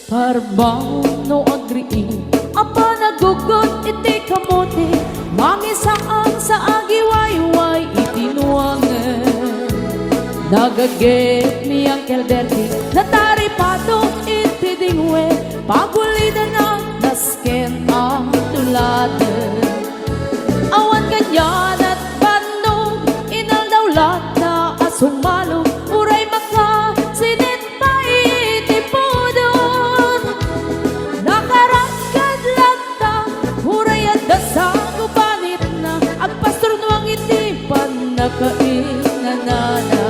Parbaw no agree apa nagugot iti kamote mangisaan sa agiwayway itinuangan nagaget ni Uncle Bertie nataripato iti dingwe pagulida na nasken ang tuladan awan ganyan at bandog inaldawlat na asumalo uray maka sinit pa iti pudon nakaragkad lagta uray at dasang ubanit na agpastor nuang iti panakainanana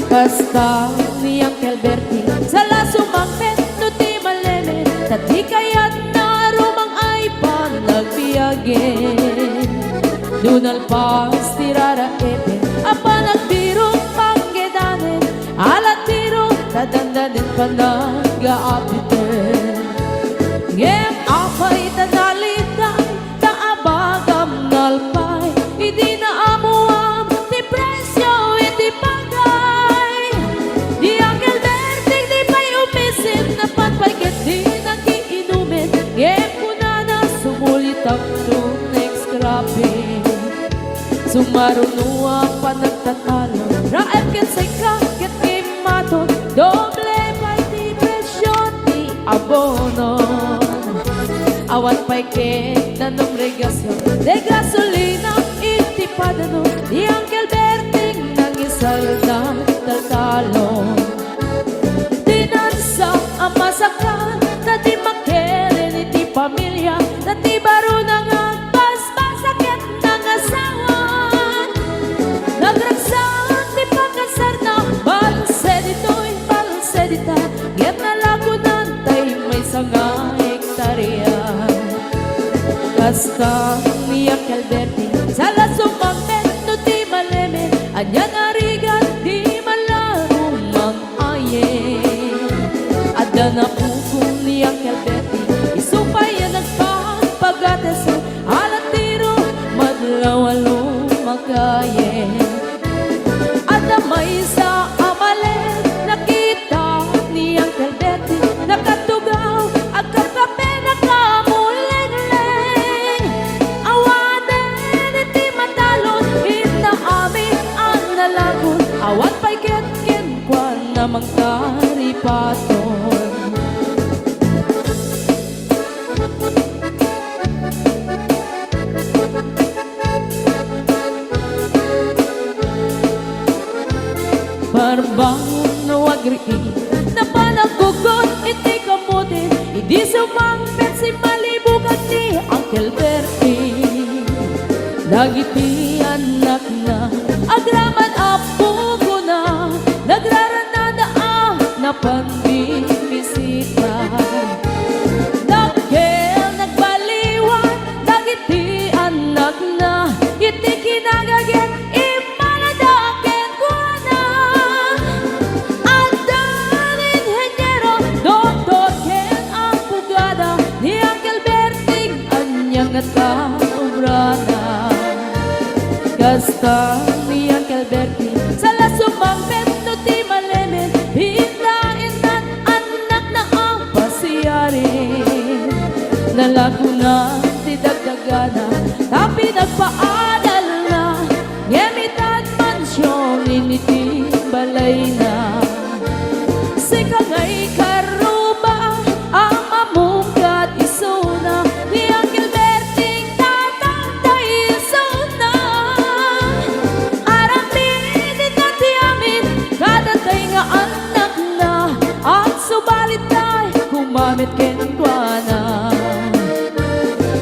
basta ni Uncle Bertie sala sumangpet no ti maleme tati kayat na rumang ay panagbiyagen dunal pas tirara ete apa nagbiro panggedanen alat tiro tadandanen panag-aapiten ngem apay tanalitay taabagam nalpay hindi na amuam ti presyo iti pagay di Uncle Bertie di pa'y umisin na panpagit di nagiinumin ngem kunana sumulit ang next grabe sumaruno ang panagtatalo raep ken say kaket imaton doble pa'y ti presyo ti abono awan pa'y ket na numregasyon de gasolina iti padano di Uncle Bertie nang isalda taltalon tinansa ang masakan na di makeren iti pamilya na ti baro nang agpaspasaket ng asawan nagragsan ti pagkasar na balsedito'y balsedita ngem nalagunan tay may sanga hektarya basta ni Uncle Bertie sala sumangpet no ti maleme anya narigat di malarong mang-ayen adda na pukong ni Uncle Bertie isupay ang nagpapagateso alat tiro madlawalo makayen adda may sa amalen nakita ni Uncle Bertie nakatugaw agkakape nakamuling-ling awanen iti matalon inaamin ang nalagon awan pa'y ket-ken kwan namang taripaton Parbaw no agree na panagugot iti kamutin hindi sumangpet si malibugan ni Uncle Bertie dagiti anak na agraman apo ko na nagraranada na panbibisita dagkel nagbaliwan dagiti anak na iti kinagaget imaladaken ko na andan inhenyero doktor ken ang pugada ni Uncle Bertie anyang nataobrana kasta ni Uncle Bertie sala sumangpet no ti malemen hindain nan anak na ang pasiyarin nalagunan ti dagdagana tapi nagpaadal na ngemitan mansyon initi balay na sikangay karuba ang mamungkat isuna ni Uncle Bertie tatangday isuna aramin ti amin kadatay nga anak na ang subalit tay kumamit ken kuana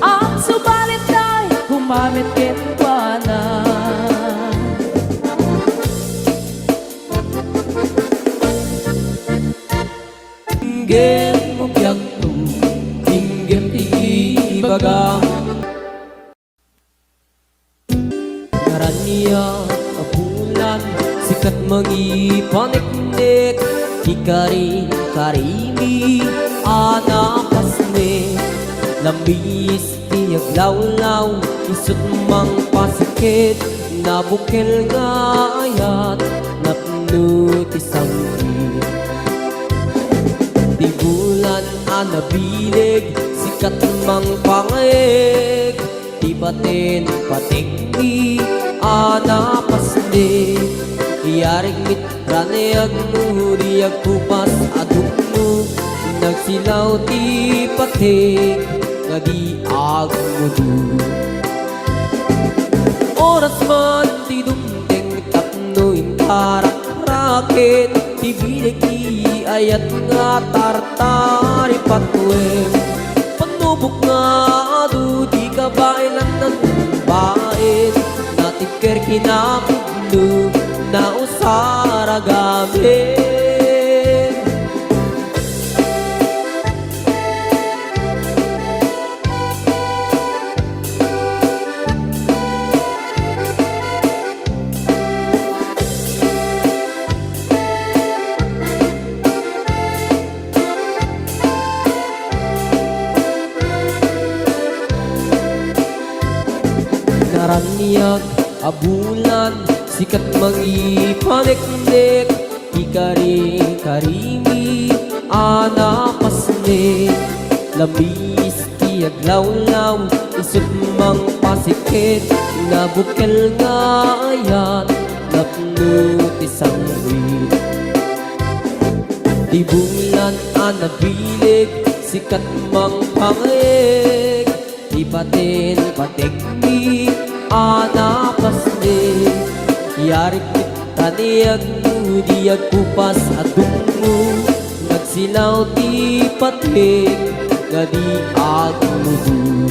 ang subalit tay kumamit ken kuana Tinggem mo biyagto tinggem ti ibagang Naraniya abulan sikat mangipaniknik Ikari-karimi anapasne Lambis tiyaglawlaw isut mang pasikit Nabukil nga ayat napno ti sangkit Di Ranayag mo riyag kupas aduk mo nagsilaw ti pating ngadi agmudu oras man ti dumteng tapno intarak rakit ti binig ti ayat nga tartari patweng panubok nga adu di kabailan ng bait natiker kinapudno na usara gamit naraniyak abulan sikat mangipanek-nek ikari-karimi anapasnek labis kiaglaw-law isut mang pasikit nabukel nga ayat napno isang wit di bulan anabilig sikat mang pangayeg ipatin pateknik anapasnek yarik taniyag mo diyag kupas adung mo nagsilaw ti patik gadi agmudu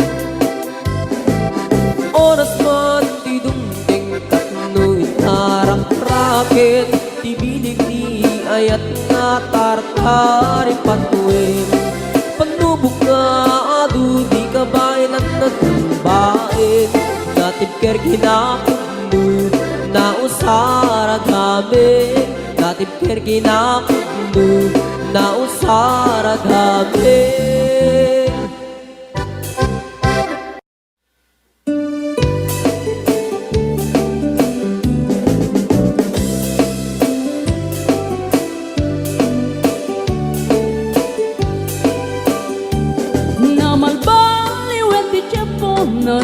oras man ti dumteng katno itarak rakit ti bilig ni ayat nga tartari patweng panubok nga adu di kabailan nagbain natibker kinakudno na usara gamit natibker kinakudno na usara gamit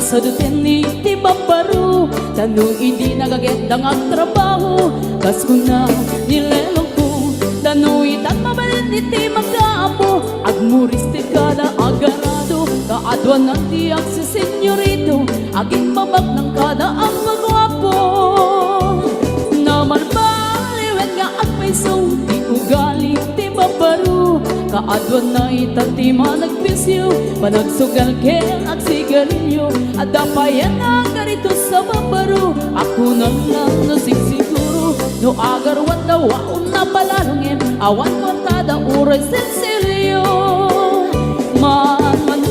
sa duten ni ti babaru tanong hindi nagaget ang trabaho kas ko na nilelong ko tanong itat mabalin ni ti magkaapo agmuris ti kada agarado kaadwan ng tiyak si senyorito aging babak ng kada ang magwapo naman baliwen nga agpaisong ti ugali ti babaru kaadwan na itati managpisyo panagsugal kel at sigarilyo at dapayan na ganito sa babaro ako na lang nasigsiguro no agarwan daw waon na palalungin awan kortada uray sensilyo man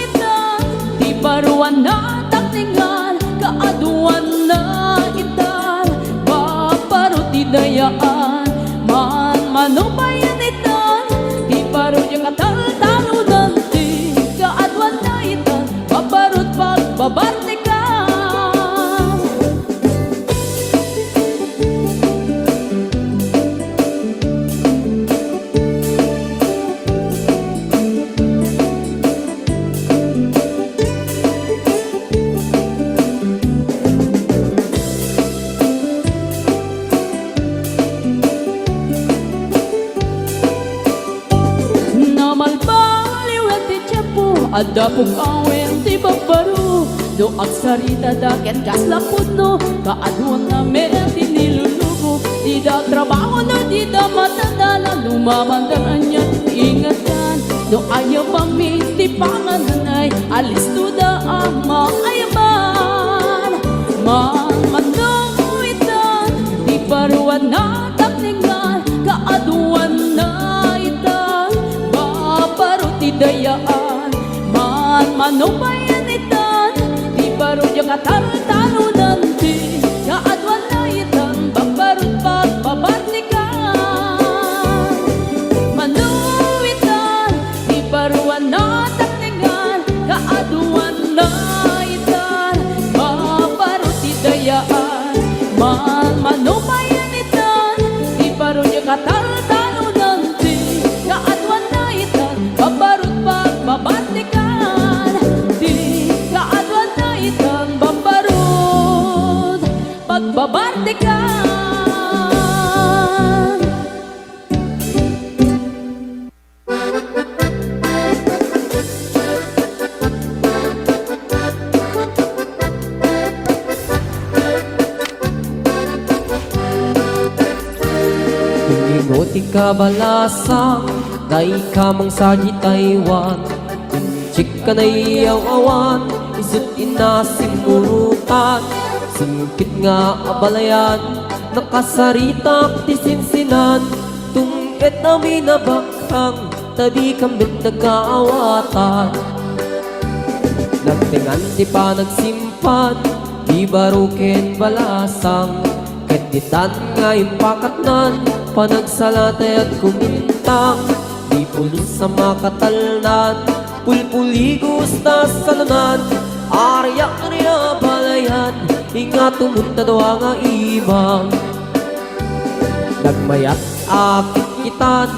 itan di baruan na takningan kaaduan na itan babaro ti dayaan man manubayan itan di baro yung katal-talo nanti kaadwan na itan babarot pagbabarte ka ada pong awen ti babaru do agsarita daket kas lapudno kaaduan na meron ti nilulugo di da trabaho na di da matandala lumamandaran niya ingatan do ayaw pang ti pangananay alis to da ama ayaman manuitan di paruan na takningan kaaduan na itan babaro ti dayaan manubayan itan di baro yung katal-talo nanti kaadwan na itan babarot pagbabartikan manuitan di baruan na takningan kaadwan na itan babarot idayaan manubayan itan di baro yung katal-talo nanti kaadwan na itan babarot pagbabartikan pagbabartikan Ingoti ka balasang Dai ka mang sagi Taiwan Inchik ka na iyaw awan Isut inasimurutan Singkit nga abalayan Nakasaritak ti sinsinan Tungket namin na bakhang Tabi kambit nagkaawatan Nagtingan di pa nagsimpan Di barukin balasang Keditan nga impakatnan Panagsalatay at kumintang Di pulos sa makatalnan Pulpuligos na salunan Arya-arya balayan Inga tumunta doa nga ibang Nagmayat akit kitan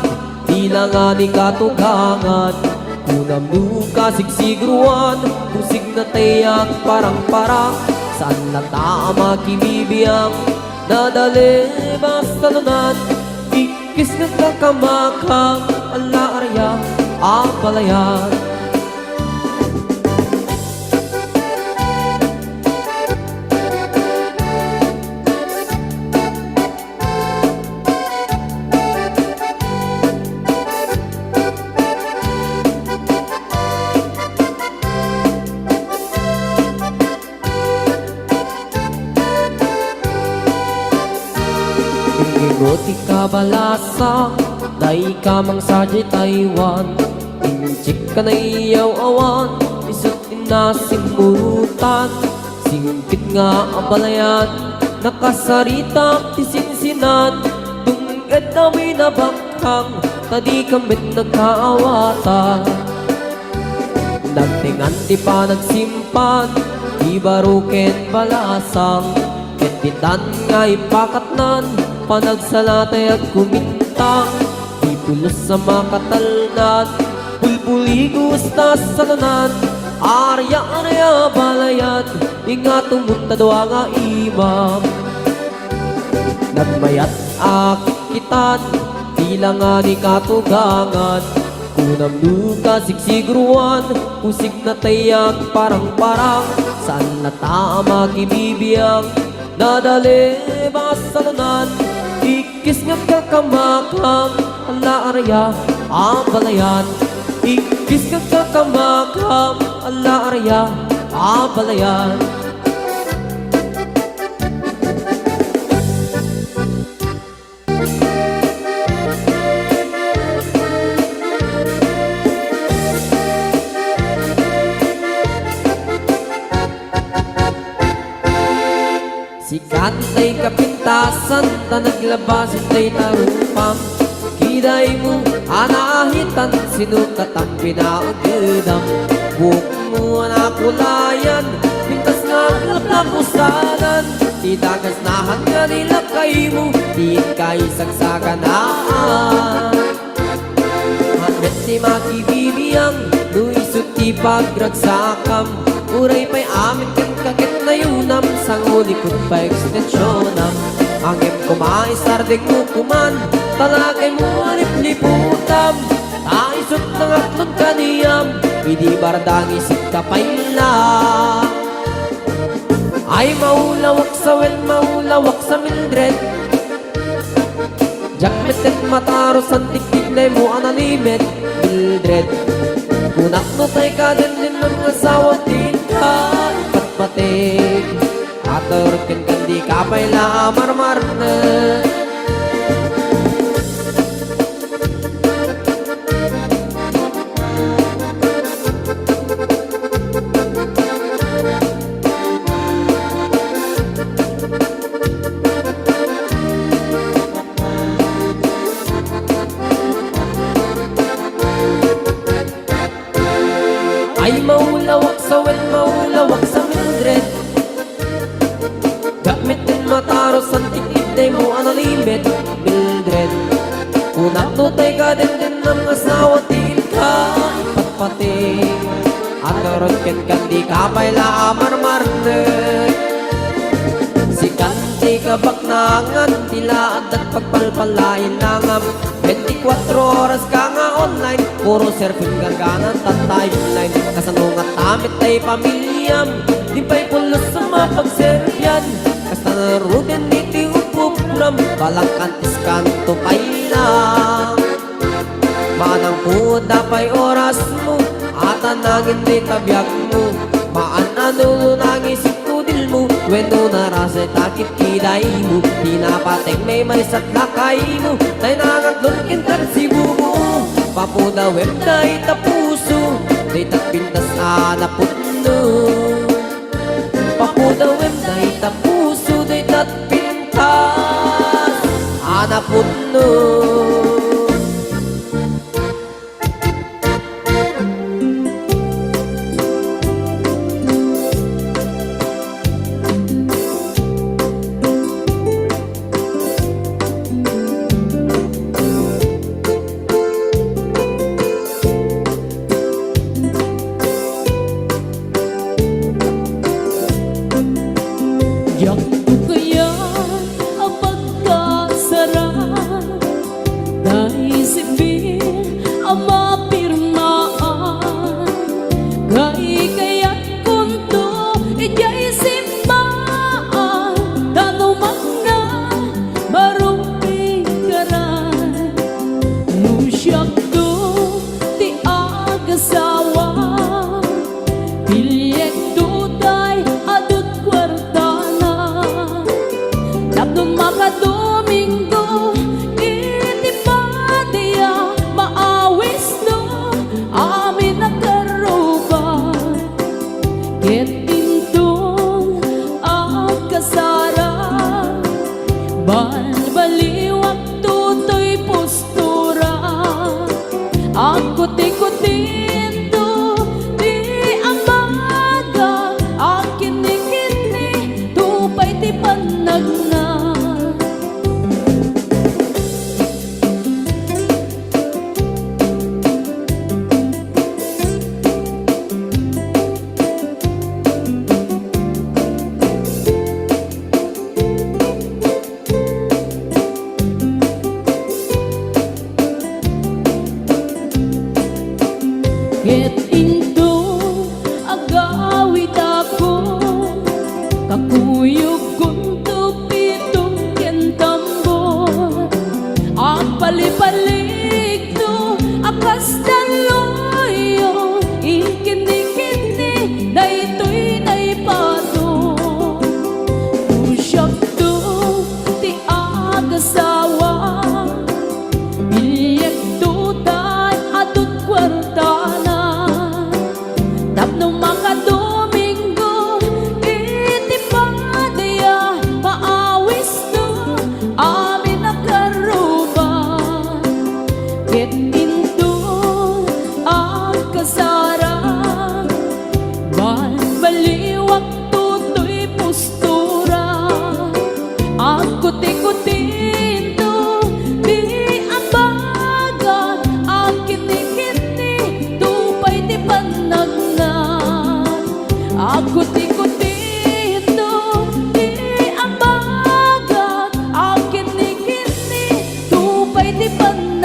Di na nga ni katugangan Kunam nuka sigsigruan Pusig na tayak parang-parang Saan na tama kimibiyang Nadali basta lunan Ikis na kakamakang Ala arya apalayan Ingoti ka balasang Dai ka mang sagi Taiwan Inchik ka na iyaw awan Isut inasimurutan Singkit nga abalayan Nakasaritak ti sinsinan Tungkad namin na bakhang Tadi kambit nagkaawatan Nagtingan di pa nagsimpan Di baruken balasang Keditan nga ipakatnan Panagsalatay at kumintang Di pulos sa makatalnan Pulpuligos na salunan Arya-arya balayan Inga tumunta doa nga imam Nagmayat akit kitan Tila nga ni katugangan Kunam nuka sigsigruan Pusig na tayak parang-parang Saan na tama kimibiyang Nadali ba salunan Ikis nga kakamakang Ala arya apalayan Ikis nga kakamakang Ala arya apalayan Sikat tay kapintasan Ta naglabasin tay tarupam Kiday mo anahitan Sinukat ang pinaagdam Buhok mo anakulayan Pintas nga lapusanan Itagas na hangga nila kay mo Di kay sagsaganaan Hanmet ni makibibiyang Luisot ti pagragsakam Uray pa'y amin kang kakit na yunam Sang ulikot pa ekstensyonam Angem kumaisardig mo kuman Talagay mo alip-liputam Taisot ng atlong kaniyam Hindi bardang isip kapay lang Ay maulawak sa maulawak sa Mildred Jakmetet mataros ang tiktik na mo analimet Mildred Kunak no tay ka din ng asawa din ka Ipatpatig Aturkin kandi kapay la marmar na Ay maulawak sa maulawak sa Mildred Gamitin mataros ang tikitay mo analimit Mildred Kunak no tay ka din ng asawa din ka Ipatpating At karon ken kandi kapay la marmarnet Si kanti kabaknangan Tila at pagpalpalain langam 24 oras ka nga online Puro surfing gaganan at timeline Kasanungat tamit ay pamilyam Di pa'y pulos sa mapagserfyan Kasta na rudin iti upupla uram balang kantis kanto pailang manang po dapay oras mo at anangin di tabyak mo maan ano nangis itudil mo weno narasay takit kiday mo pinapatek may marisat lakay mo tay nangaglon kintar sibu mo papuda web day tapuso day tapintas anaputno papuda web day tapuso day tapintas anaputno. Yak ko kaya ang pagkasarap dahil sipin ang mapirmaan kaya kunto ijay simbaan tanumang na maruming karan nung siyak to ti agasawa Bilyek tutay adut kwartana Labdong makadomingo iti patiya maawis no amin nakaruban Ket intong agkasara balbaliwak tutoy postura Ako tikutinto di amaga Akin ni kini tupay ti panagna Ket into agawid ako kakuyog kunto pitong kentambor ang palipalig to akas daloyo ikini-kini daytoy naipato Usyak to ti agasawa Bilyek tutay adut kwartana Tapno makadomingo iti patiya maawis no amin nakaruban Ket into agkasara balbaliwak tutoy postura Ako tikutinto di ambaga akin ni kini tupay ti panagnan Ako tikutinto di ambaga akin ni kini tupay ti panagnan